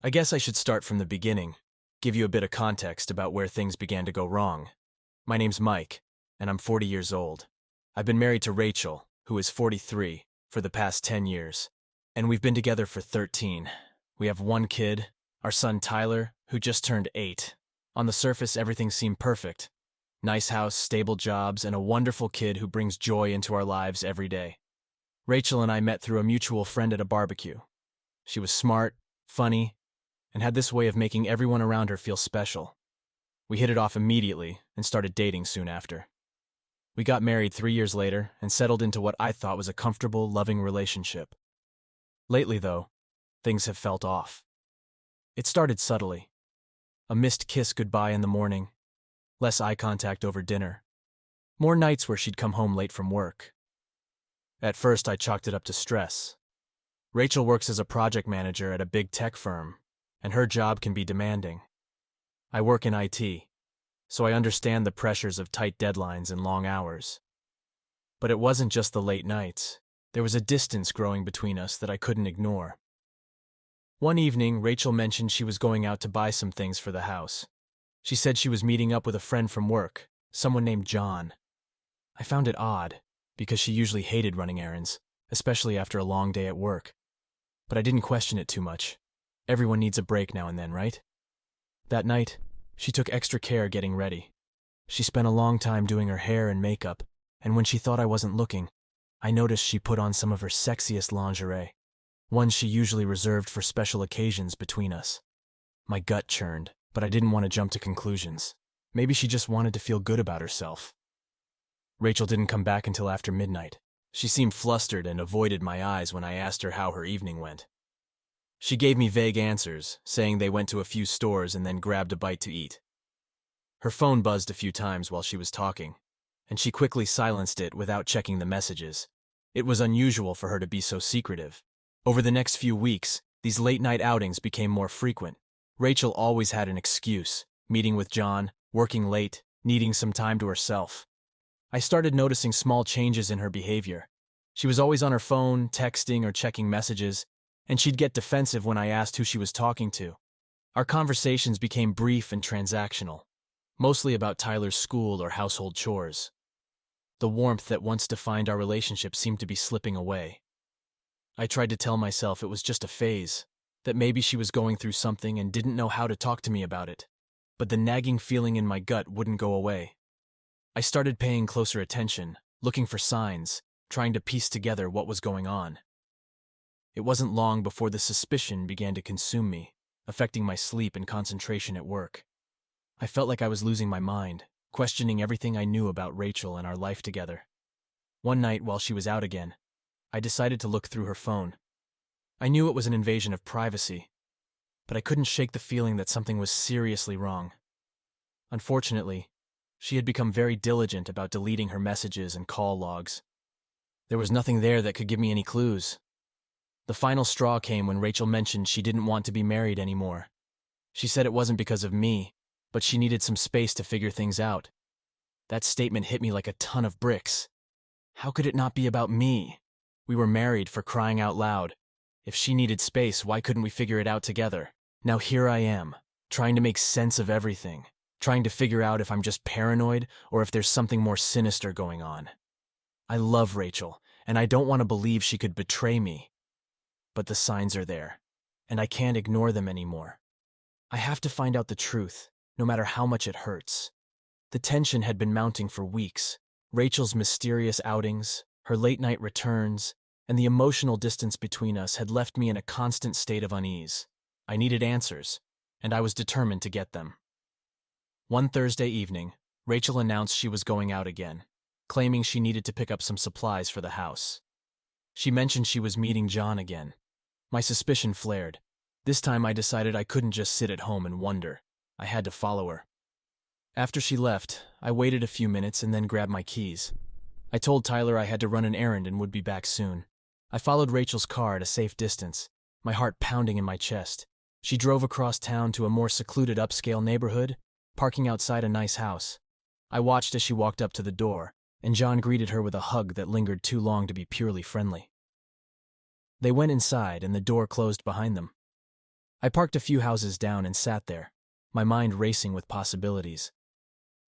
I guess I should start from the beginning, give you a bit of context about where things began to go wrong. My name's Mike, and I'm 40 years old. I've been married to Rachel, who is 43, for the past 10 years, and we've been together for 13. We have one kid, our son Tyler, who just turned 8. On the surface, everything seemed perfect. Nice house, stable jobs, and a wonderful kid who brings joy into our lives every day. Rachel and I met through a mutual friend at a barbecue. She was smart, funny, and had this way of making everyone around her feel special. We hit it off immediately and started dating soon after. We got married 3 years later and settled into what I thought was a comfortable, loving relationship. Lately, though, things have felt off. It started subtly. A missed kiss goodbye in the morning, less eye contact over dinner, more nights where she'd come home late from work. At first, I chalked it up to stress. Rachel works as a project manager at a big tech firm, and her job can be demanding. I work in IT, so I understand the pressures of tight deadlines and long hours. But it wasn't just the late nights. There was a distance growing between us that I couldn't ignore. One evening, Rachel mentioned she was going out to buy some things for the house. She said she was meeting up with a friend from work, someone named John. I found it odd, because she usually hated running errands, especially after a long day at work. But I didn't question it too much. Everyone needs a break now and then, right? That night, she took extra care getting ready. She spent a long time doing her hair and makeup, and when she thought I wasn't looking, I noticed she put on some of her sexiest lingerie, ones she usually reserved for special occasions between us. My gut churned, but I didn't want to jump to conclusions. Maybe she just wanted to feel good about herself. Rachel didn't come back until after midnight. She seemed flustered and avoided my eyes when I asked her how her evening went. She gave me vague answers, saying they went to a few stores and then grabbed a bite to eat. Her phone buzzed a few times while she was talking, and she quickly silenced it without checking the messages. It was unusual for her to be so secretive. Over the next few weeks, these late-night outings became more frequent. Rachel always had an excuse: meeting with John, working late, needing some time to herself. I started noticing small changes in her behavior. She was always on her phone, texting or checking messages, and she'd get defensive when I asked who she was talking to. Our conversations became brief and transactional, mostly about Tyler's school or household chores. The warmth that once defined our relationship seemed to be slipping away. I tried to tell myself it was just a phase, that maybe she was going through something and didn't know how to talk to me about it, but the nagging feeling in my gut wouldn't go away. I started paying closer attention, looking for signs, trying to piece together what was going on. It wasn't long before the suspicion began to consume me, affecting my sleep and concentration at work. I felt like I was losing my mind, questioning everything I knew about Rachel and our life together. One night, while she was out again, I decided to look through her phone. I knew it was an invasion of privacy, but I couldn't shake the feeling that something was seriously wrong. Unfortunately, she had become very diligent about deleting her messages and call logs. There was nothing there that could give me any clues. The final straw came when Rachel mentioned she didn't want to be married anymore. She said it wasn't because of me, but she needed some space to figure things out. That statement hit me like a ton of bricks. How could it not be about me? We were married, for crying out loud. If she needed space, why couldn't we figure it out together? Now here I am, trying to make sense of everything, trying to figure out if I'm just paranoid or if there's something more sinister going on. I love Rachel, and I don't want to believe she could betray me. But the signs are there, and I can't ignore them anymore. I have to find out the truth, no matter how much it hurts. The tension had been mounting for weeks. Rachel's mysterious outings, her late-night returns, and the emotional distance between us had left me in a constant state of unease. I needed answers, and I was determined to get them. One Thursday evening, Rachel announced she was going out again, claiming she needed to pick up some supplies for the house. She mentioned she was meeting John again. My suspicion flared. This time I decided I couldn't just sit at home and wonder. I had to follow her. After she left, I waited a few minutes and then grabbed my keys. I told Tyler I had to run an errand and would be back soon. I followed Rachel's car at a safe distance, my heart pounding in my chest. She drove across town to a more secluded upscale neighborhood, parking outside a nice house. I watched as she walked up to the door, and John greeted her with a hug that lingered too long to be purely friendly. They went inside, and the door closed behind them. I parked a few houses down and sat there, my mind racing with possibilities.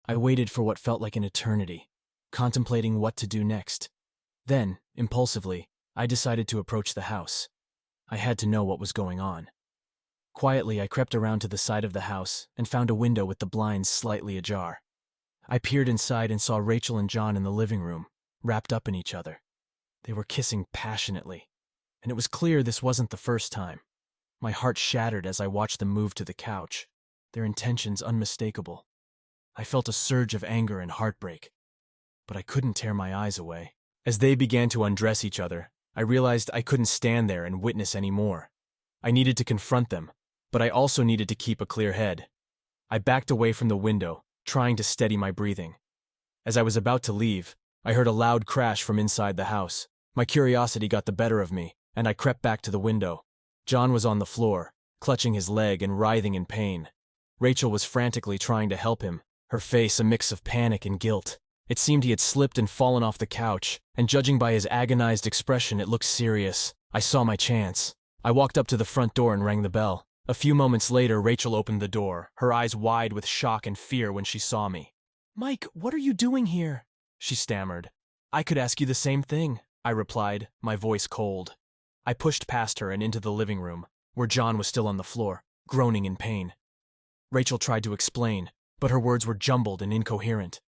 I waited for what felt like an eternity, contemplating what to do next. Then, impulsively, I decided to approach the house. I had to know what was going on. Quietly, I crept around to the side of the house and found a window with the blinds slightly ajar. I peered inside and saw Rachel and John in the living room, wrapped up in each other. They were kissing passionately, and it was clear this wasn't the first time. My heart shattered as I watched them move to the couch, their intentions unmistakable. I felt a surge of anger and heartbreak, but I couldn't tear my eyes away. As they began to undress each other, I realized I couldn't stand there and witness any more. I needed to confront them, but I also needed to keep a clear head. I backed away from the window, trying to steady my breathing. As I was about to leave, I heard a loud crash from inside the house. My curiosity got the better of me, and I crept back to the window. John was on the floor, clutching his leg and writhing in pain. Rachel was frantically trying to help him, her face a mix of panic and guilt. It seemed he had slipped and fallen off the couch, and judging by his agonized expression, it looked serious. I saw my chance. I walked up to the front door and rang the bell. A few moments later, Rachel opened the door, her eyes wide with shock and fear when she saw me. "Mike, what are you doing here?" she stammered. "I could ask you the same thing," I replied, my voice cold. I pushed past her and into the living room, where John was still on the floor, groaning in pain. Rachel tried to explain, but her words were jumbled and incoherent.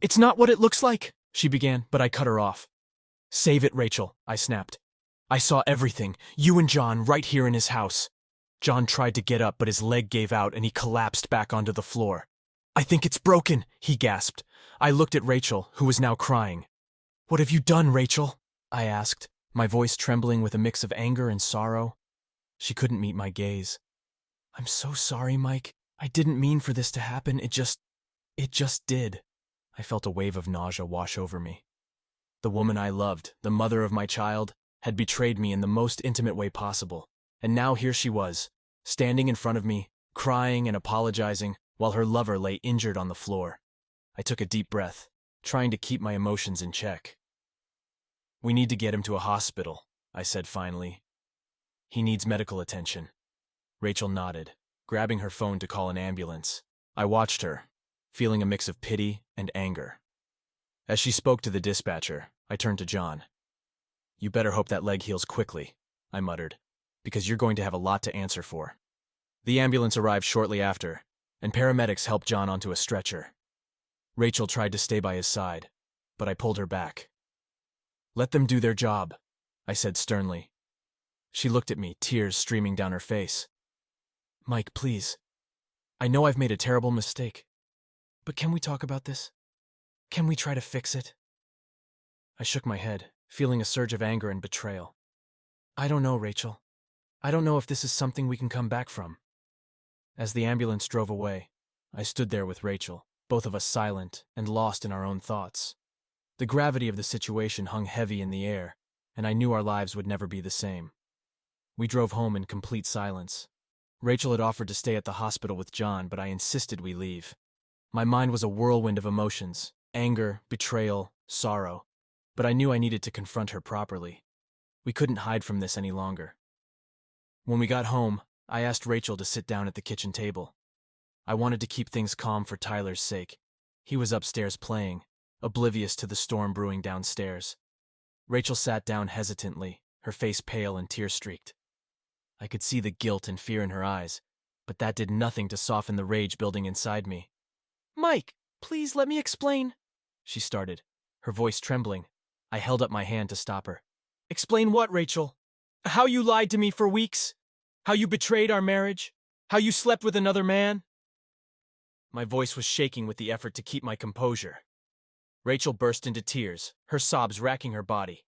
"It's not what it looks like," she began, but I cut her off. "Save it, Rachel," I snapped. "I saw everything, you and John, right here in his house." John tried to get up, but his leg gave out and he collapsed back onto the floor. "I think it's broken," he gasped. I looked at Rachel, who was now crying. "What have you done, Rachel?" I asked, my voice trembling with a mix of anger and sorrow. She couldn't meet my gaze. "I'm so sorry, Mike. I didn't mean for this to happen. It just did." I felt a wave of nausea wash over me. The woman I loved, the mother of my child, had betrayed me in the most intimate way possible. And now here she was, standing in front of me, crying and apologizing, while her lover lay injured on the floor. I took a deep breath, trying to keep my emotions in check. "We need to get him to a hospital," I said finally. "He needs medical attention." Rachel nodded, grabbing her phone to call an ambulance. I watched her, feeling a mix of pity and anger. As she spoke to the dispatcher, I turned to John. "You better hope that leg heals quickly," I muttered, "because you're going to have a lot to answer for." The ambulance arrived shortly after, and paramedics helped John onto a stretcher. Rachel tried to stay by his side, but I pulled her back. "Let them do their job," I said sternly. She looked at me, tears streaming down her face. "Mike, please. I know I've made a terrible mistake, but can we talk about this? Can we try to fix it?" I shook my head, feeling a surge of anger and betrayal. "I don't know, Rachel. I don't know if this is something we can come back from." As the ambulance drove away, I stood there with Rachel, both of us silent and lost in our own thoughts. The gravity of the situation hung heavy in the air, and I knew our lives would never be the same. We drove home in complete silence. Rachel had offered to stay at the hospital with John, but I insisted we leave. My mind was a whirlwind of emotions, anger, betrayal, sorrow, but I knew I needed to confront her properly. We couldn't hide from this any longer. When we got home, I asked Rachel to sit down at the kitchen table. I wanted to keep things calm for Tyler's sake. He was upstairs playing, oblivious to the storm brewing downstairs. Rachel sat down hesitantly, her face pale and tear-streaked. I could see the guilt and fear in her eyes, but that did nothing to soften the rage building inside me. "Mike, please let me explain," she started, her voice trembling. I held up my hand to stop her. "Explain what, Rachel? How you lied to me for weeks? How you betrayed our marriage? How you slept with another man?" My voice was shaking with the effort to keep my composure. Rachel burst into tears, her sobs racking her body.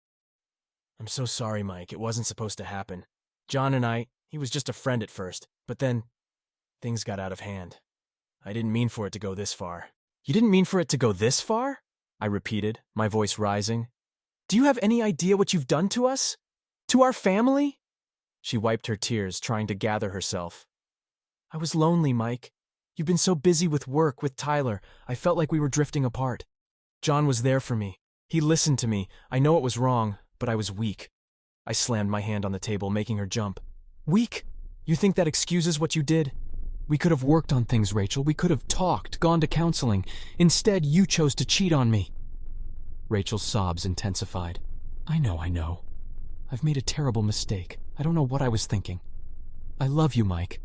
"I'm so sorry, Mike. It wasn't supposed to happen. John and he was just a friend at first, but then things got out of hand. I didn't mean for it to go this far." "You didn't mean for it to go this far?" I repeated, my voice rising. "Do you have any idea what you've done to us? To our family?" She wiped her tears, trying to gather herself. "I was lonely, Mike. You've been so busy with work, with Tyler, I felt like we were drifting apart. John was there for me. He listened to me. I know it was wrong, but I was weak." I slammed my hand on the table, making her jump. "Weak? You think that excuses what you did? We could have worked on things, Rachel. We could have talked, gone to counseling. Instead, you chose to cheat on me. Rachel's sobs intensified. I know. I've made a terrible mistake. I don't know what I was thinking. I love you, Mike.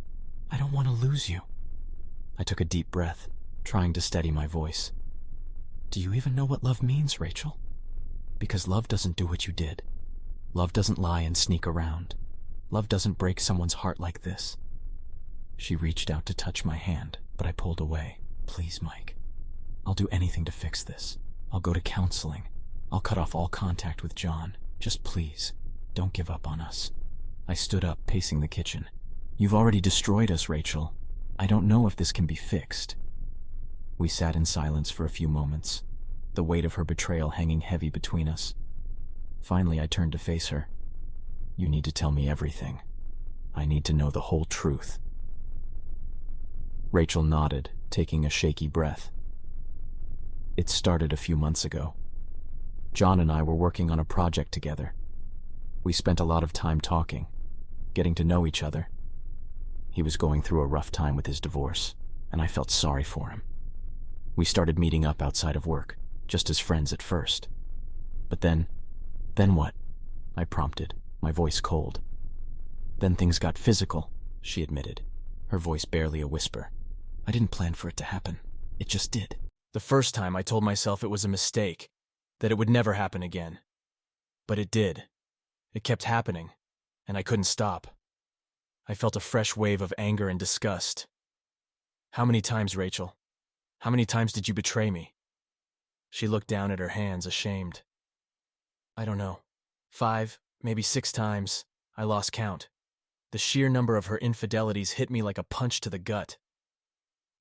I don't want to lose you. I took a deep breath, trying to steady my voice. Do you even know what love means, Rachel? Because love doesn't do what you did. Love doesn't lie and sneak around. Love doesn't break someone's heart like this. She reached out to touch my hand, but I pulled away. Please, Mike. I'll do anything to fix this. I'll go to counseling. I'll cut off all contact with John. Just please, don't give up on us. I stood up, pacing the kitchen. You've already destroyed us, Rachel. I don't know if this can be fixed. We sat in silence for a few moments, the weight of her betrayal hanging heavy between us. Finally, I turned to face her. You need to tell me everything. I need to know the whole truth. Rachel nodded, taking a shaky breath. It started a few months ago. John and I were working on a project together. We spent a lot of time talking, getting to know each other. He was going through a rough time with his divorce, and I felt sorry for him. We started meeting up outside of work, just as friends at first. But then what? I prompted, my voice cold. Then things got physical, she admitted, her voice barely a whisper. I didn't plan for it to happen. It just did. The first time I told myself it was a mistake, that it would never happen again. But it did. It kept happening, and I couldn't stop. I felt a fresh wave of anger and disgust. How many times, Rachel? How many times did you betray me? She looked down at her hands, ashamed. I don't know. 5, maybe 6 times. I lost count. The sheer number of her infidelities hit me like a punch to the gut.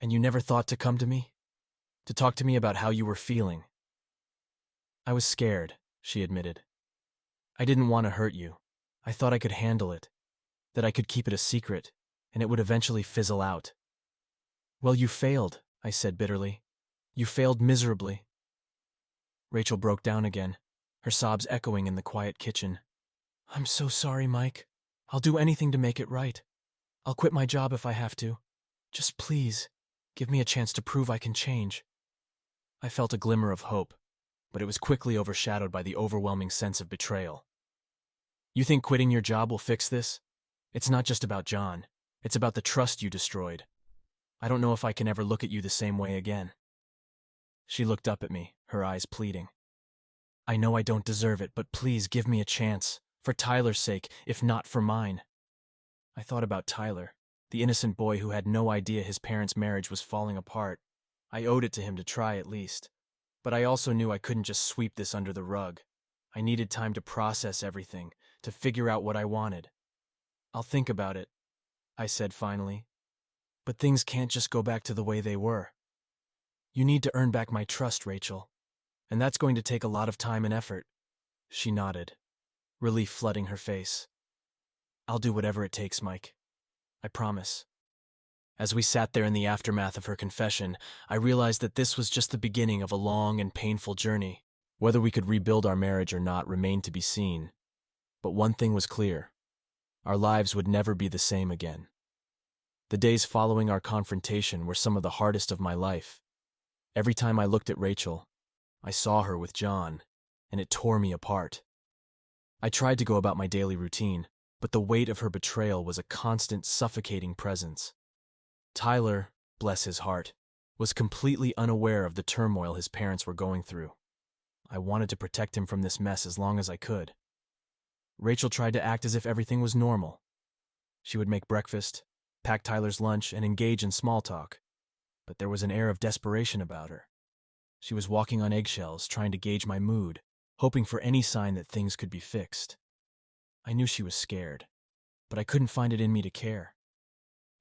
And you never thought to come to me? To talk to me about how you were feeling? I was scared, she admitted. I didn't want to hurt you. I thought I could handle it, that I could keep it a secret, and it would eventually fizzle out. Well, you failed, I said bitterly. You failed miserably. Rachel broke down again, her sobs echoing in the quiet kitchen. I'm so sorry, Mike. I'll do anything to make it right. I'll quit my job if I have to. Just please, give me a chance to prove I can change. I felt a glimmer of hope, but it was quickly overshadowed by the overwhelming sense of betrayal. You think quitting your job will fix this? It's not just about John. It's about the trust you destroyed. I don't know if I can ever look at you the same way again. She looked up at me, her eyes pleading. I know I don't deserve it, but please give me a chance, for Tyler's sake, if not for mine. I thought about Tyler, the innocent boy who had no idea his parents' marriage was falling apart. I owed it to him to try at least. But I also knew I couldn't just sweep this under the rug. I needed time to process everything, to figure out what I wanted. I'll think about it, I said finally. But things can't just go back to the way they were. You need to earn back my trust, Rachel. And that's going to take a lot of time and effort. She nodded, relief flooding her face. I'll do whatever it takes, Mike. I promise. As we sat there in the aftermath of her confession, I realized that this was just the beginning of a long and painful journey. Whether we could rebuild our marriage or not remained to be seen. But one thing was clear. Our lives would never be the same again. The days following our confrontation were some of the hardest of my life. Every time I looked at Rachel, I saw her with John, and it tore me apart. I tried to go about my daily routine, but the weight of her betrayal was a constant, suffocating presence. Tyler, bless his heart, was completely unaware of the turmoil his parents were going through. I wanted to protect him from this mess as long as I could. Rachel tried to act as if everything was normal. She would make breakfast, pack Tyler's lunch, and engage in small talk. But there was an air of desperation about her. She was walking on eggshells, trying to gauge my mood, hoping for any sign that things could be fixed. I knew she was scared, but I couldn't find it in me to care.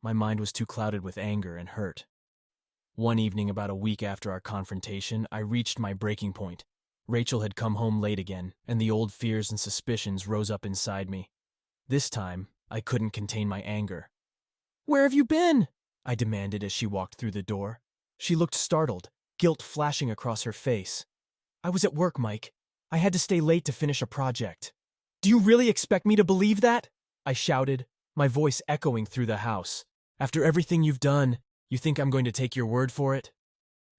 My mind was too clouded with anger and hurt. One evening, about a week after our confrontation, I reached my breaking point. Rachel had come home late again, and the old fears and suspicions rose up inside me. This time, I couldn't contain my anger. "Where have you been?" I demanded as she walked through the door. She looked startled, guilt flashing across her face. "I was at work, Mike. I had to stay late to finish a project." "Do you really expect me to believe that?" I shouted, my voice echoing through the house. After everything you've done, you think I'm going to take your word for it?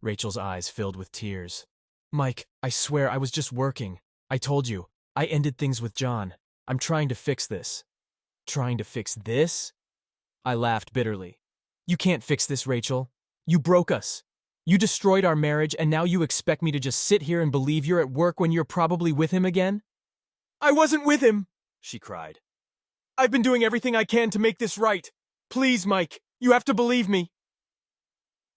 Rachel's eyes filled with tears. Mike, I swear I was just working. I told you, I ended things with John. I'm trying to fix this. Trying to fix this? I laughed bitterly. You can't fix this, Rachel. You broke us. You destroyed our marriage, and now you expect me to just sit here and believe you're at work when you're probably with him again? I wasn't with him, she cried. I've been doing everything I can to make this right. Please, Mike, you have to believe me.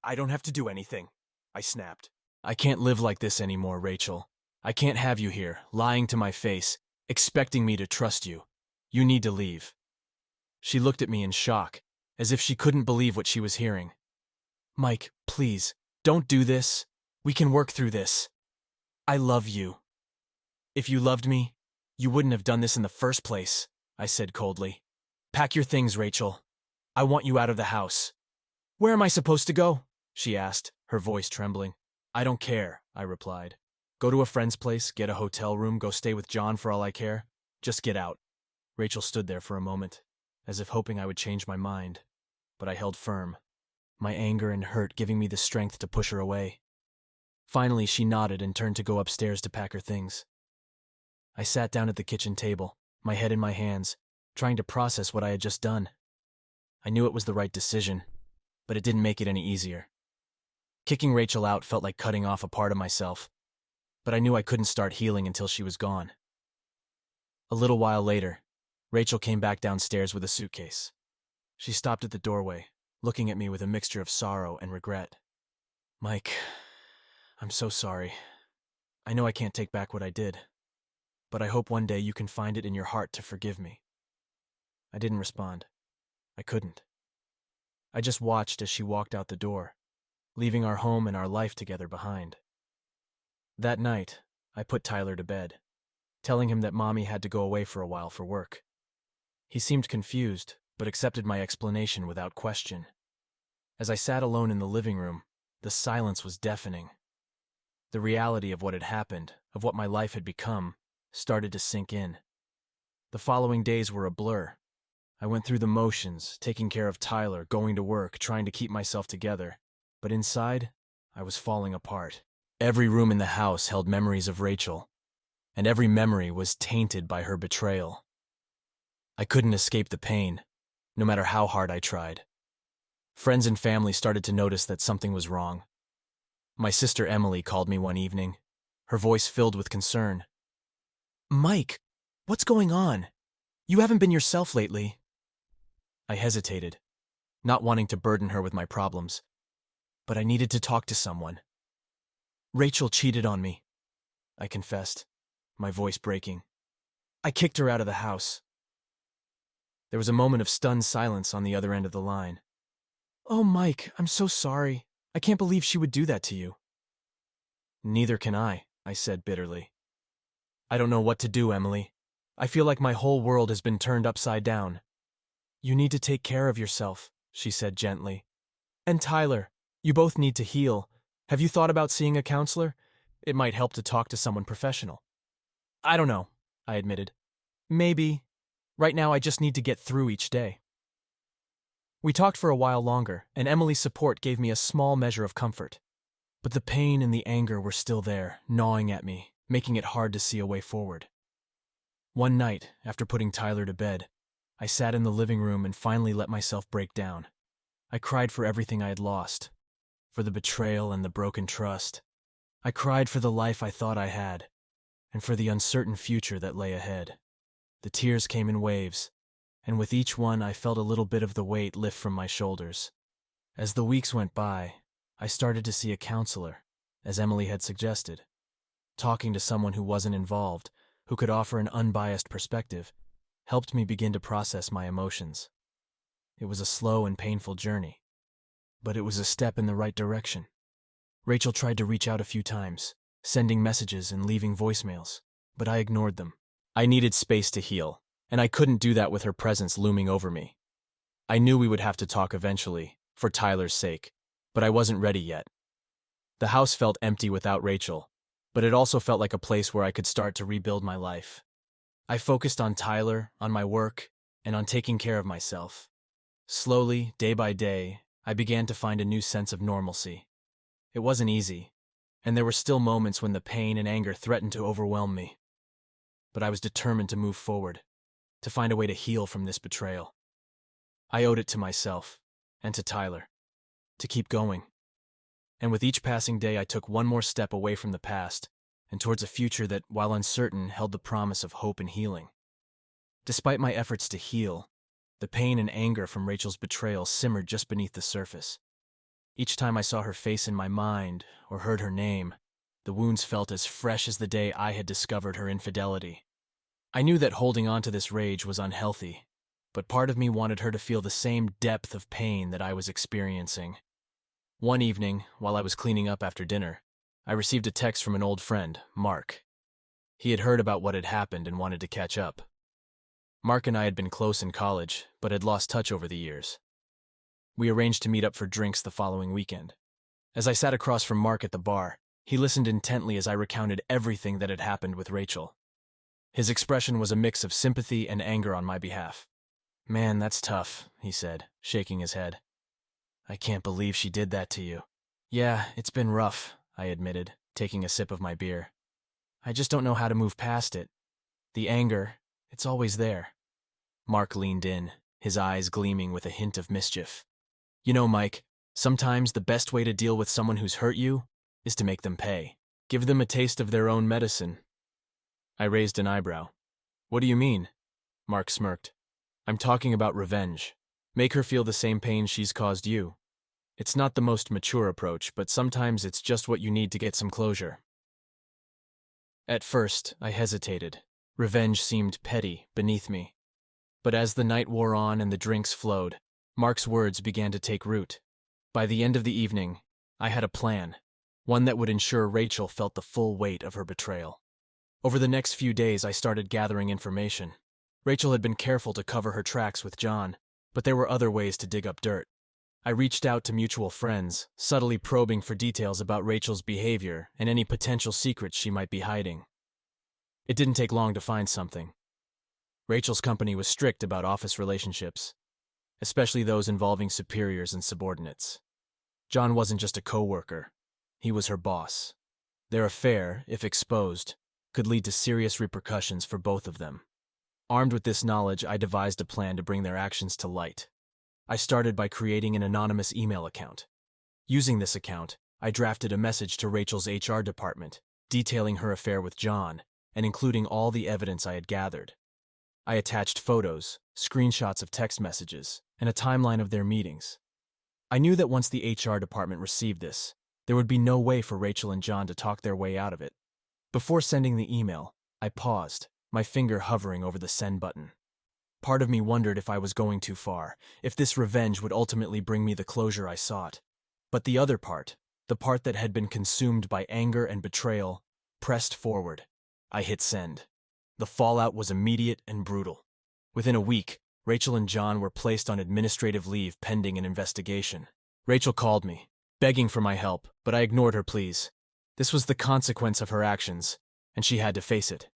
I don't have to do anything, I snapped. I can't live like this anymore, Rachel. I can't have you here, lying to my face, expecting me to trust you. You need to leave. She looked at me in shock, as if she couldn't believe what she was hearing. Mike, please, don't do this. We can work through this. I love you. If you loved me, you wouldn't have done this in the first place, I said coldly. Pack your things, Rachel. I want you out of the house. Where am I supposed to go? She asked, her voice trembling. I don't care, I replied. Go to a friend's place, get a hotel room, go stay with John for all I care. Just get out. Rachel stood there for a moment, as if hoping I would change my mind. But I held firm, my anger and hurt giving me the strength to push her away. Finally, she nodded and turned to go upstairs to pack her things. I sat down at the kitchen table, my head in my hands, trying to process what I had just done. I knew it was the right decision, but it didn't make it any easier. Kicking Rachel out felt like cutting off a part of myself, but I knew I couldn't start healing until she was gone. A little while later, Rachel came back downstairs with a suitcase. She stopped at the doorway, looking at me with a mixture of sorrow and regret. Mike, I'm so sorry. I know I can't take back what I did, but I hope one day you can find it in your heart to forgive me. I didn't respond. I couldn't. I just watched as she walked out the door, leaving our home and our life together behind. That night, I put Tyler to bed, telling him that Mommy had to go away for a while for work. He seemed confused, but accepted my explanation without question. As I sat alone in the living room, the silence was deafening. The reality of what had happened, of what my life had become, started to sink in. The following days were a blur. I went through the motions, taking care of Tyler, going to work, trying to keep myself together. But inside, I was falling apart. Every room in the house held memories of Rachel, and every memory was tainted by her betrayal. I couldn't escape the pain, no matter how hard I tried. Friends and family started to notice that something was wrong. My sister Emily called me one evening, her voice filled with concern. Mike, what's going on? You haven't been yourself lately. I hesitated, not wanting to burden her with my problems, but I needed to talk to someone. Rachel cheated on me, I confessed, my voice breaking. I kicked her out of the house. There was a moment of stunned silence on the other end of the line. Oh, Mike, I'm so sorry. I can't believe she would do that to you. Neither can I said bitterly. I don't know what to do, Emily. I feel like my whole world has been turned upside down. You need to take care of yourself, she said gently. And Tyler, you both need to heal. Have you thought about seeing a counselor? It might help to talk to someone professional. I don't know, I admitted. Maybe. Right now I just need to get through each day. We talked for a while longer, and Emily's support gave me a small measure of comfort. But the pain and the anger were still there, gnawing at me, making it hard to see a way forward. One night, after putting Tyler to bed, I sat in the living room and finally let myself break down. I cried for everything I had lost, for the betrayal and the broken trust. I cried for the life I thought I had, and for the uncertain future that lay ahead. The tears came in waves, and with each one I felt a little bit of the weight lift from my shoulders. As the weeks went by, I started to see a counselor, as Emily had suggested. Talking to someone who wasn't involved, who could offer an unbiased perspective, helped me begin to process my emotions. It was a slow and painful journey, but it was a step in the right direction. Rachel tried to reach out a few times, sending messages and leaving voicemails, but I ignored them. I needed space to heal, and I couldn't do that with her presence looming over me. I knew we would have to talk eventually, for Tyler's sake, but I wasn't ready yet. The house felt empty without Rachel, but it also felt like a place where I could start to rebuild my life. I focused on Tyler, on my work, and on taking care of myself. Slowly, day by day, I began to find a new sense of normalcy. It wasn't easy, and there were still moments when the pain and anger threatened to overwhelm me. But I was determined to move forward, to find a way to heal from this betrayal. I owed it to myself, and to Tyler, to keep going. And with each passing day, I took one more step away from the past, and towards a future that, while uncertain, held the promise of hope and healing. Despite my efforts to heal, the pain and anger from Rachel's betrayal simmered just beneath the surface. Each time I saw her face in my mind, or heard her name, the wounds felt as fresh as the day I had discovered her infidelity. I knew that holding on to this rage was unhealthy, but part of me wanted her to feel the same depth of pain that I was experiencing. One evening, while I was cleaning up after dinner, I received a text from an old friend, Mark. He had heard about what had happened and wanted to catch up. Mark and I had been close in college, but had lost touch over the years. We arranged to meet up for drinks the following weekend. As I sat across from Mark at the bar, he listened intently as I recounted everything that had happened with Rachel. His expression was a mix of sympathy and anger on my behalf. "Man, that's tough," he said, shaking his head. "I can't believe she did that to you." "Yeah, it's been rough," I admitted, taking a sip of my beer. "I just don't know how to move past it. The anger, it's always there." Mark leaned in, his eyes gleaming with a hint of mischief. "You know, Mike, sometimes the best way to deal with someone who's hurt you is to make them pay. Give them a taste of their own medicine." I raised an eyebrow. "What do you mean?" Mark smirked. "I'm talking about revenge. Make her feel the same pain she's caused you. It's not the most mature approach, but sometimes it's just what you need to get some closure." At first, I hesitated. Revenge seemed petty, beneath me. But as the night wore on and the drinks flowed, Mark's words began to take root. By the end of the evening, I had a plan, one that would ensure Rachel felt the full weight of her betrayal. Over the next few days, I started gathering information. Rachel had been careful to cover her tracks with John, but there were other ways to dig up dirt. I reached out to mutual friends, subtly probing for details about Rachel's behavior and any potential secrets she might be hiding. It didn't take long to find something. Rachel's company was strict about office relationships, especially those involving superiors and subordinates. John wasn't just a coworker, he was her boss. Their affair, if exposed, could lead to serious repercussions for both of them. Armed with this knowledge, I devised a plan to bring their actions to light. I started by creating an anonymous email account. Using this account, I drafted a message to Rachel's HR department, detailing her affair with John and including all the evidence I had gathered. I attached photos, screenshots of text messages, and a timeline of their meetings. I knew that once the HR department received this, there would be no way for Rachel and John to talk their way out of it. Before sending the email, I paused, my finger hovering over the send button. Part of me wondered if I was going too far, if this revenge would ultimately bring me the closure I sought. But the other part, the part that had been consumed by anger and betrayal, pressed forward. I hit send. The fallout was immediate and brutal. Within a week, Rachel and John were placed on administrative leave pending an investigation. Rachel called me, begging for my help, but I ignored her pleas. This was the consequence of her actions, and she had to face it.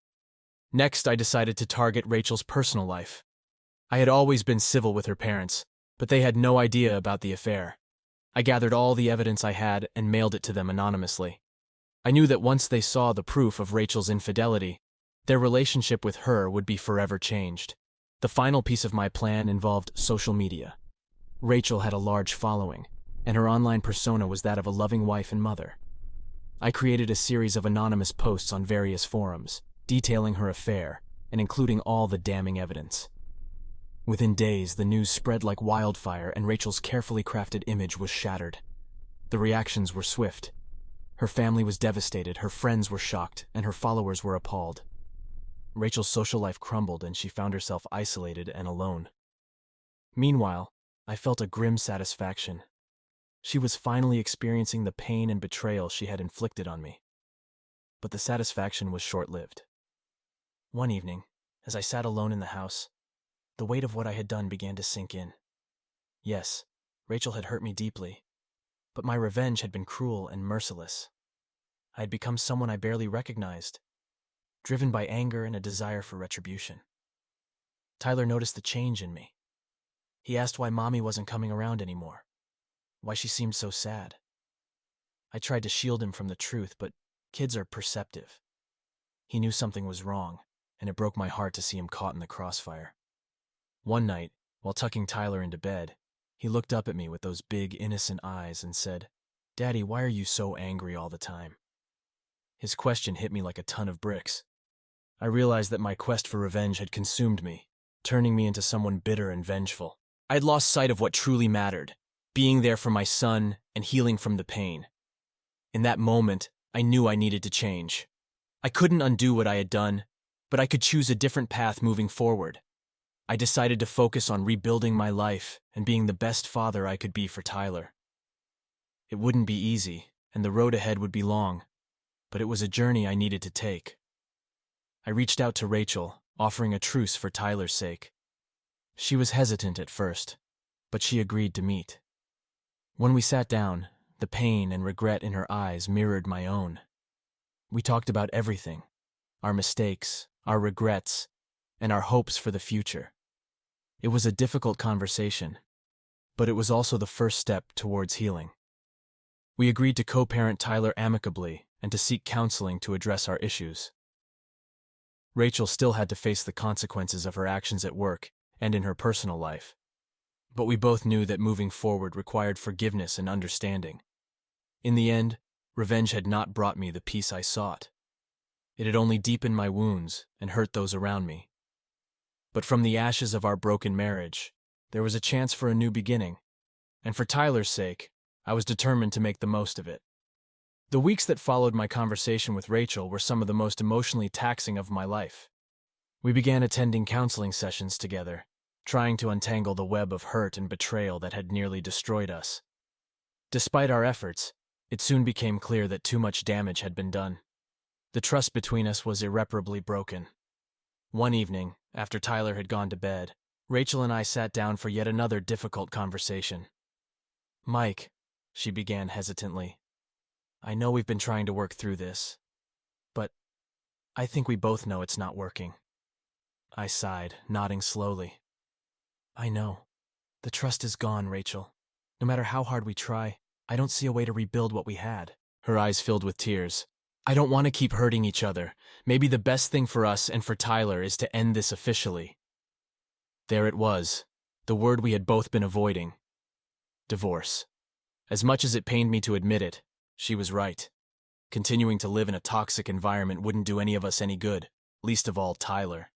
Next, I decided to target Rachel's personal life. I had always been civil with her parents, but they had no idea about the affair. I gathered all the evidence I had and mailed it to them anonymously. I knew that once they saw the proof of Rachel's infidelity, their relationship with her would be forever changed. The final piece of my plan involved social media. Rachel had a large following, and her online persona was that of a loving wife and mother. I created a series of anonymous posts on various forums, detailing her affair and including all the damning evidence. Within days, the news spread like wildfire and Rachel's carefully crafted image was shattered. The reactions were swift. Her family was devastated, her friends were shocked, and her followers were appalled. Rachel's social life crumbled and she found herself isolated and alone. Meanwhile, I felt a grim satisfaction. She was finally experiencing the pain and betrayal she had inflicted on me. But the satisfaction was short-lived. One evening, as I sat alone in the house, the weight of what I had done began to sink in. Yes, Rachel had hurt me deeply, but my revenge had been cruel and merciless. I had become someone I barely recognized, driven by anger and a desire for retribution. Tyler noticed the change in me. He asked why Mommy wasn't coming around anymore, why she seemed so sad. I tried to shield him from the truth, but kids are perceptive. He knew something was wrong, and it broke my heart to see him caught in the crossfire. One night, while tucking Tyler into bed, he looked up at me with those big, innocent eyes and said, "Daddy, why are you so angry all the time?" His question hit me like a ton of bricks. I realized that my quest for revenge had consumed me, turning me into someone bitter and vengeful. I had lost sight of what truly mattered, being there for my son and healing from the pain. In that moment, I knew I needed to change. I couldn't undo what I had done, but I could choose a different path moving forward. I decided to focus on rebuilding my life and being the best father I could be for Tyler. It wouldn't be easy, and the road ahead would be long, but it was a journey I needed to take. I reached out to Rachel, offering a truce for Tyler's sake. She was hesitant at first, but she agreed to meet. When we sat down, the pain and regret in her eyes mirrored my own. We talked about everything, our mistakes, our regrets, and our hopes for the future. It was a difficult conversation, but it was also the first step towards healing. We agreed to co-parent Tyler amicably and to seek counseling to address our issues. Rachel still had to face the consequences of her actions at work and in her personal life, but we both knew that moving forward required forgiveness and understanding. In the end, revenge had not brought me the peace I sought. It had only deepened my wounds and hurt those around me. But from the ashes of our broken marriage, there was a chance for a new beginning, and for Tyler's sake, I was determined to make the most of it. The weeks that followed my conversation with Rachel were some of the most emotionally taxing of my life. We began attending counseling sessions together, trying to untangle the web of hurt and betrayal that had nearly destroyed us. Despite our efforts, it soon became clear that too much damage had been done. The trust between us was irreparably broken. One evening, after Tyler had gone to bed, Rachel and I sat down for yet another difficult conversation. "Mike," she began hesitantly, "I know we've been trying to work through this, but I think we both know it's not working." I sighed, nodding slowly. "I know. The trust is gone, Rachel. No matter how hard we try, I don't see a way to rebuild what we had." Her eyes filled with tears. "I don't want to keep hurting each other. Maybe the best thing for us and for Tyler is to end this officially." There it was, the word we had both been avoiding. Divorce. As much as it pained me to admit it, she was right. Continuing to live in a toxic environment wouldn't do any of us any good, least of all Tyler.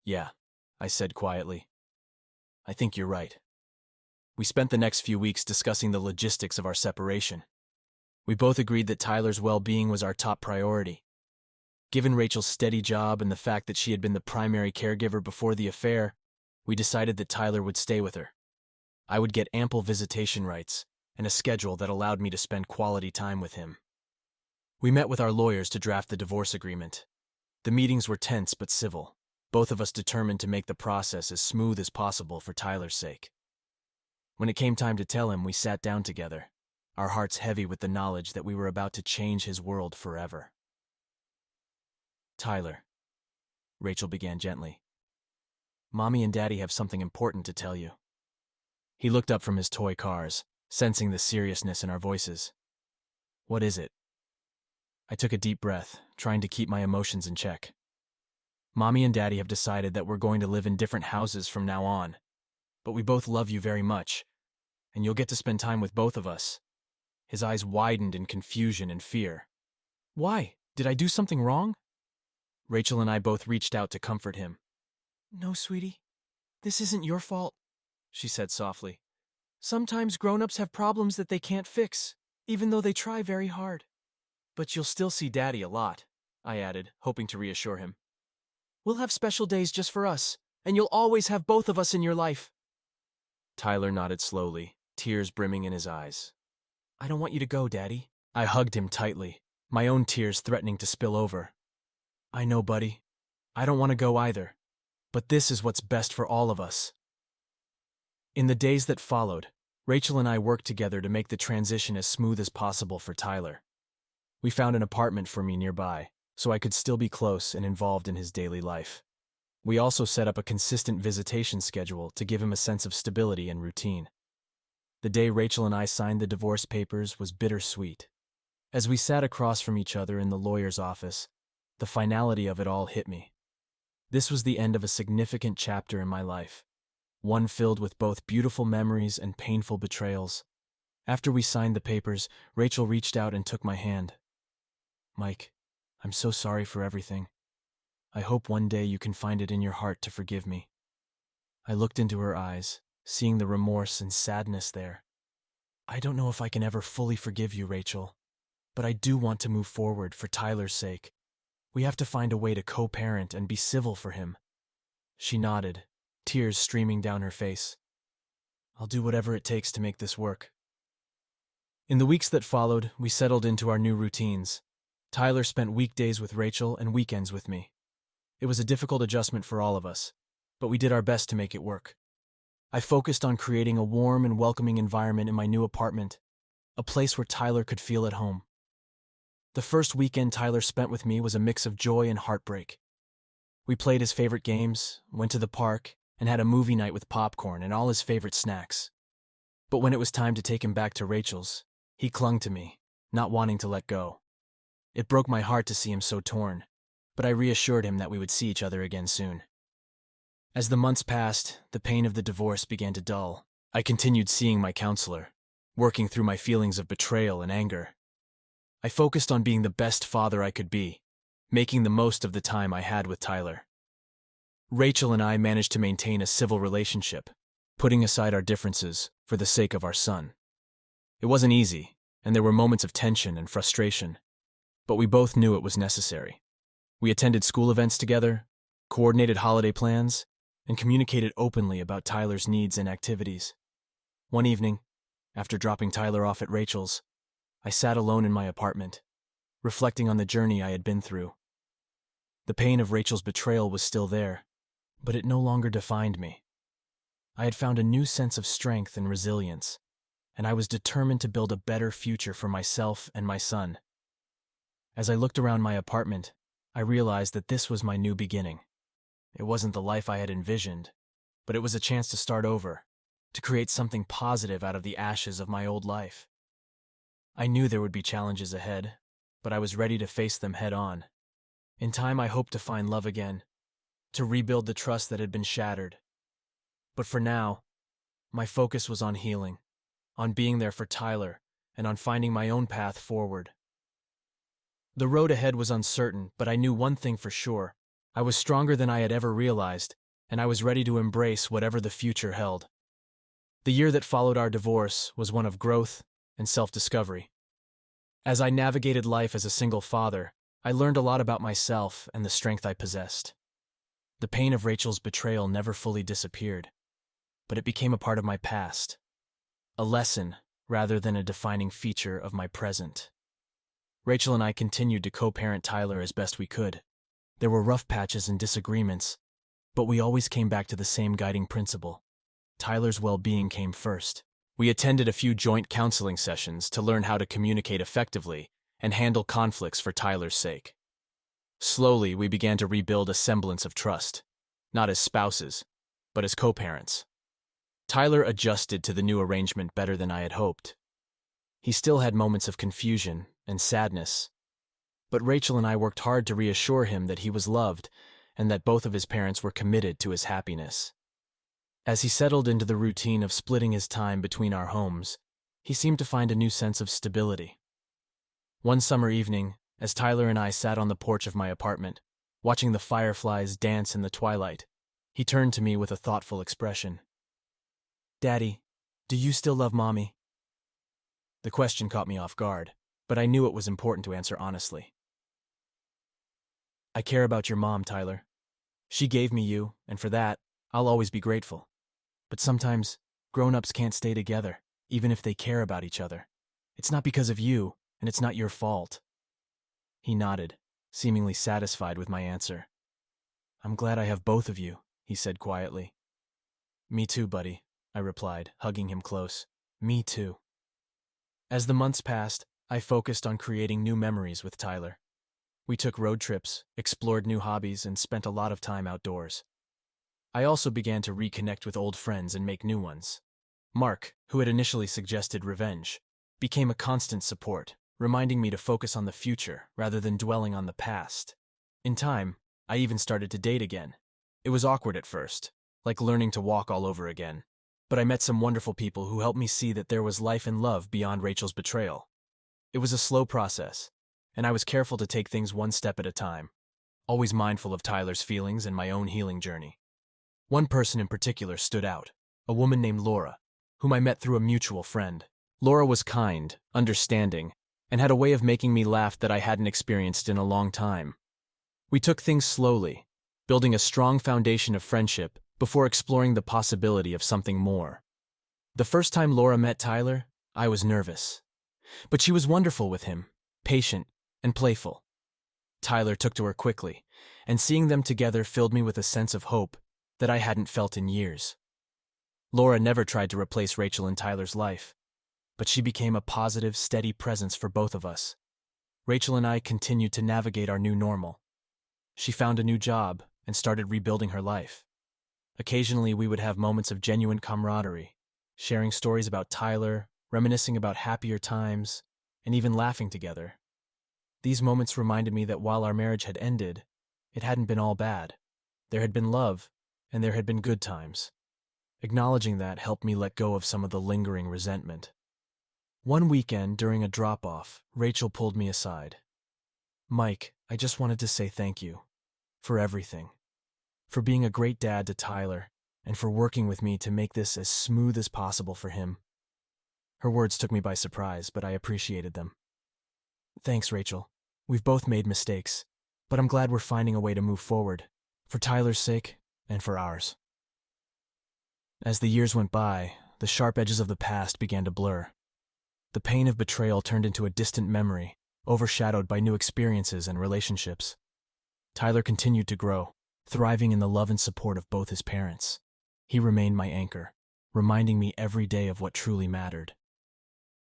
"Yeah," I said quietly. "I think you're right." We spent the next few weeks discussing the logistics of our separation. We both agreed that Tyler's well-being was our top priority. Given Rachel's steady job and the fact that she had been the primary caregiver before the affair, we decided that Tyler would stay with her. I would get ample visitation rights and a schedule that allowed me to spend quality time with him. We met with our lawyers to draft the divorce agreement. The meetings were tense but civil, both of us determined to make the process as smooth as possible for Tyler's sake. When it came time to tell him, we sat down together, our hearts heavy with the knowledge that we were about to change his world forever. "Tyler," Rachel began gently, "Mommy and Daddy have something important to tell you." He looked up from his toy cars, sensing the seriousness in our voices. "What is it?" I took a deep breath, trying to keep my emotions in check. "Mommy and Daddy have decided that we're going to live in different houses from now on, but we both love you very much, and you'll get to spend time with both of us." His eyes widened in confusion and fear. "Why? Did I do something wrong?" Rachel and I both reached out to comfort him. "No, sweetie. This isn't your fault," she said softly. "Sometimes grown-ups have problems that they can't fix, even though they try very hard." "But you'll still see Daddy a lot," I added, hoping to reassure him. "We'll have special days just for us, and you'll always have both of us in your life." Tyler nodded slowly, tears brimming in his eyes. "I don't want you to go, Daddy." I hugged him tightly, my own tears threatening to spill over. "I know, buddy. I don't want to go either. But this is what's best for all of us." In the days that followed, Rachel and I worked together to make the transition as smooth as possible for Tyler. We found an apartment for me nearby, so I could still be close and involved in his daily life. We also set up a consistent visitation schedule to give him a sense of stability and routine. The day Rachel and I signed the divorce papers was bittersweet. As we sat across from each other in the lawyer's office, the finality of it all hit me. This was the end of a significant chapter in my life, one filled with both beautiful memories and painful betrayals. After we signed the papers, Rachel reached out and took my hand. "Mike, I'm so sorry for everything. I hope one day you can find it in your heart to forgive me." I looked into her eyes, seeing the remorse and sadness there. "I don't know if I can ever fully forgive you, Rachel, but I do want to move forward for Tyler's sake. We have to find a way to co-parent and be civil for him." She nodded, tears streaming down her face. "I'll do whatever it takes to make this work." In the weeks that followed, we settled into our new routines. Tyler spent weekdays with Rachel and weekends with me. It was a difficult adjustment for all of us, but we did our best to make it work. I focused on creating a warm and welcoming environment in my new apartment, a place where Tyler could feel at home. The first weekend Tyler spent with me was a mix of joy and heartbreak. We played his favorite games, went to the park, and had a movie night with popcorn and all his favorite snacks. But when it was time to take him back to Rachel's, he clung to me, not wanting to let go. It broke my heart to see him so torn, but I reassured him that we would see each other again soon. As the months passed, the pain of the divorce began to dull. I continued seeing my counselor, working through my feelings of betrayal and anger. I focused on being the best father I could be, making the most of the time I had with Tyler. Rachel and I managed to maintain a civil relationship, putting aside our differences for the sake of our son. It wasn't easy, and there were moments of tension and frustration, but we both knew it was necessary. We attended school events together, coordinated holiday plans, and communicated openly about Tyler's needs and activities. One evening, after dropping Tyler off at Rachel's, I sat alone in my apartment, reflecting on the journey I had been through. The pain of Rachel's betrayal was still there, but it no longer defined me. I had found a new sense of strength and resilience, and I was determined to build a better future for myself and my son. As I looked around my apartment, I realized that this was my new beginning. It wasn't the life I had envisioned, but it was a chance to start over, to create something positive out of the ashes of my old life. I knew there would be challenges ahead, but I was ready to face them head on. In time, I hoped to find love again, to rebuild the trust that had been shattered. But for now, my focus was on healing, on being there for Tyler, and on finding my own path forward. The road ahead was uncertain, but I knew one thing for sure. I was stronger than I had ever realized, and I was ready to embrace whatever the future held. The year that followed our divorce was one of growth and self-discovery. As I navigated life as a single father, I learned a lot about myself and the strength I possessed. The pain of Rachel's betrayal never fully disappeared, but it became a part of my past, a lesson rather than a defining feature of my present. Rachel and I continued to co-parent Tyler as best we could. There were rough patches and disagreements, but we always came back to the same guiding principle. Tyler's well-being came first. We attended a few joint counseling sessions to learn how to communicate effectively and handle conflicts for Tyler's sake. Slowly, we began to rebuild a semblance of trust, not as spouses, but as co-parents. Tyler adjusted to the new arrangement better than I had hoped. He still had moments of confusion and sadness, but Rachel and I worked hard to reassure him that he was loved and that both of his parents were committed to his happiness. As he settled into the routine of splitting his time between our homes, he seemed to find a new sense of stability. One summer evening, as Tyler and I sat on the porch of my apartment, watching the fireflies dance in the twilight, he turned to me with a thoughtful expression. "Daddy, do you still love Mommy?" The question caught me off guard, but I knew it was important to answer honestly. "I care about your mom, Tyler. She gave me you, and for that, I'll always be grateful. But sometimes, grown-ups can't stay together, even if they care about each other. It's not because of you, and it's not your fault." He nodded, seemingly satisfied with my answer. "I'm glad I have both of you," he said quietly. "Me too, buddy," I replied, hugging him close. "Me too." As the months passed, I focused on creating new memories with Tyler. We took road trips, explored new hobbies, and spent a lot of time outdoors. I also began to reconnect with old friends and make new ones. Mark, who had initially suggested revenge, became a constant support, reminding me to focus on the future rather than dwelling on the past. In time, I even started to date again. It was awkward at first, like learning to walk all over again. But I met some wonderful people who helped me see that there was life and love beyond Rachel's betrayal. It was a slow process, and I was careful to take things one step at a time, always mindful of Tyler's feelings and my own healing journey. One person in particular stood out, a woman named Laura, whom I met through a mutual friend. Laura was kind, understanding, and had a way of making me laugh that I hadn't experienced in a long time. We took things slowly, building a strong foundation of friendship before exploring the possibility of something more. The first time Laura met Tyler, I was nervous. But she was wonderful with him, patient and playful. Tyler took to her quickly, and seeing them together filled me with a sense of hope that I hadn't felt in years. Laura never tried to replace Rachel in Tyler's life, but she became a positive, steady presence for both of us. Rachel and I continued to navigate our new normal. She found a new job and started rebuilding her life. Occasionally, we would have moments of genuine camaraderie, sharing stories about Tyler, reminiscing about happier times, and even laughing together. These moments reminded me that while our marriage had ended, it hadn't been all bad. There had been love, and there had been good times. Acknowledging that helped me let go of some of the lingering resentment. One weekend, during a drop-off, Rachel pulled me aside. "Mike, I just wanted to say thank you. For everything. For being a great dad to Tyler, and for working with me to make this as smooth as possible for him." Her words took me by surprise, but I appreciated them. "Thanks, Rachel. We've both made mistakes, but I'm glad we're finding a way to move forward, for Tyler's sake and for ours." As the years went by, the sharp edges of the past began to blur. The pain of betrayal turned into a distant memory, overshadowed by new experiences and relationships. Tyler continued to grow, thriving in the love and support of both his parents. He remained my anchor, reminding me every day of what truly mattered.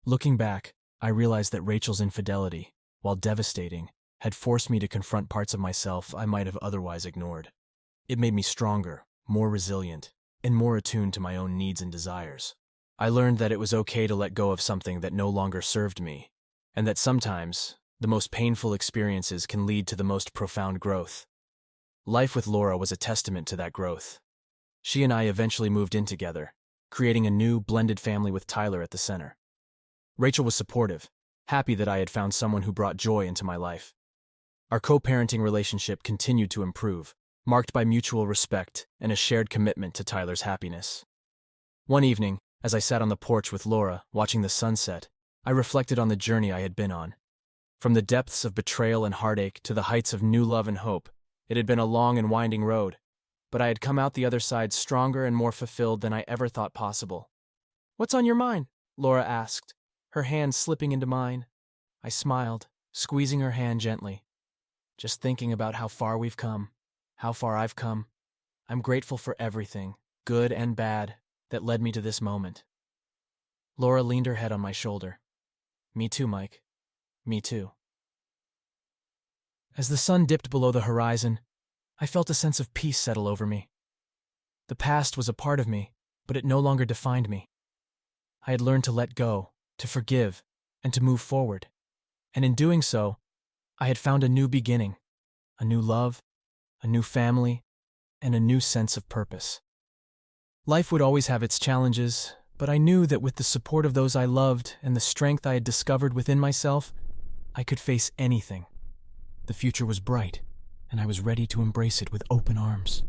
Looking back, I realized that Rachel's infidelity, while devastating, had forced me to confront parts of myself I might have otherwise ignored. It made me stronger, more resilient, and more attuned to my own needs and desires. I learned that it was okay to let go of something that no longer served me, and that sometimes the most painful experiences can lead to the most profound growth. Life with Laura was a testament to that growth. She and I eventually moved in together, creating a new, blended family with Tyler at the center. Rachel was supportive, happy that I had found someone who brought joy into my life. Our co-parenting relationship continued to improve, marked by mutual respect and a shared commitment to Tyler's happiness. One evening, as I sat on the porch with Laura, watching the sunset, I reflected on the journey I had been on. From the depths of betrayal and heartache to the heights of new love and hope, it had been a long and winding road, but I had come out the other side stronger and more fulfilled than I ever thought possible. "What's on your mind?" Laura asked, her hand slipping into mine. I smiled, squeezing her hand gently. "Just thinking about how far we've come, how far I've come. I'm grateful for everything, good and bad, that led me to this moment." Laura leaned her head on my shoulder. "Me too, Mike. Me too." As the sun dipped below the horizon, I felt a sense of peace settle over me. The past was a part of me, but it no longer defined me. I had learned to let go, to forgive, and to move forward. And in doing so, I had found a new beginning, a new love, a new family, and a new sense of purpose. Life would always have its challenges, but I knew that with the support of those I loved and the strength I had discovered within myself, I could face anything. The future was bright, and I was ready to embrace it with open arms.